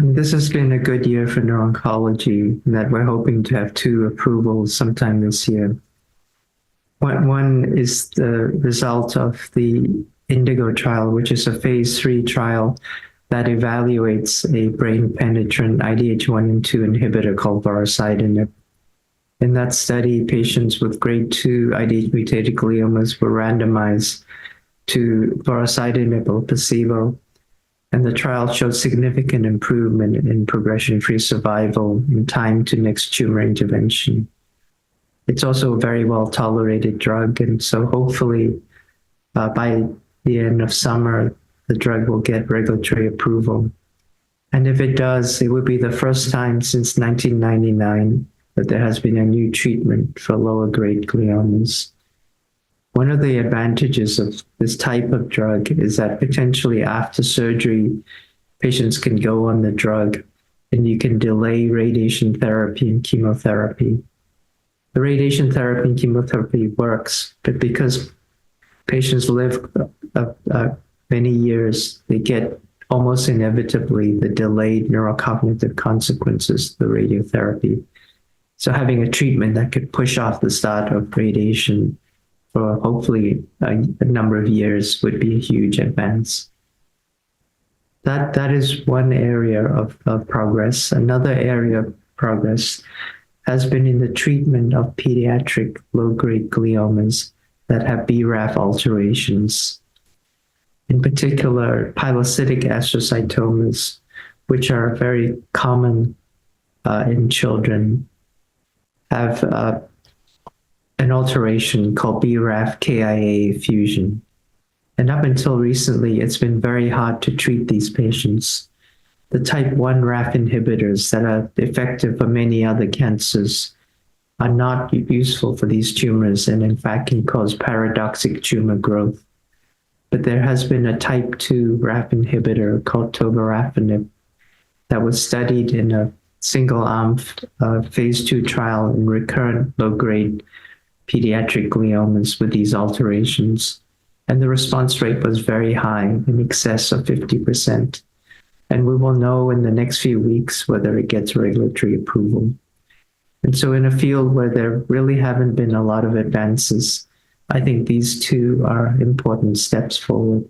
This has been a good year for neuro-oncology, in that we're hoping to have 2 approvals sometime this year. One is the result of the INDIGO trial, which is a Phase III trial that evaluates a brain-penetrant IDH1 and 2 inhibitor called Vorasidenib. In that study, patients with grade 2 IDH-mutated gliomas were randomized to Vorasidenib or placebo, and the trial showed significant improvement in progression-free survival and time to next tumor intervention. It's also a very well-tolerated drug, and so hopefully by the end of summer, the drug will get regulatory approval. And if it does, it would be the first time since 1999 that there has been a new treatment for lower-grade gliomas. One of the advantages of this type of drug is that potentially after surgery, patients can go on the drug and you can delay radiation therapy and chemotherapy. The radiation therapy and chemotherapy works, but because patients live many years, they get almost inevitably the delayed neurocognitive consequences of the radiotherapy. So having a treatment that could push off the start of radiation for hopefully a number of years would be a huge advance. That is one area of progress. Another area of progress has been in the treatment of pediatric low-grade gliomas that have BRAF alterations. In particular, pilocytic astrocytomas, which are very common in children, have an alteration called BRAF KIA fusion. And up until recently, it's been very hard to treat these patients. The type 1 RAF inhibitors that are effective for many other cancers are not useful for these tumors, and in fact can cause paradoxic tumor growth. But there has been a type 2 RAF inhibitor called Tovorafenib that was studied in a single-arm Phase II trial in recurrent low-grade pediatric gliomas with these alterations. And the response rate was very high, in excess of 50%. And we will know in the next few weeks whether it gets regulatory approval. And so in a field where there really haven't been a lot of advances, I think these 2 are important steps forward.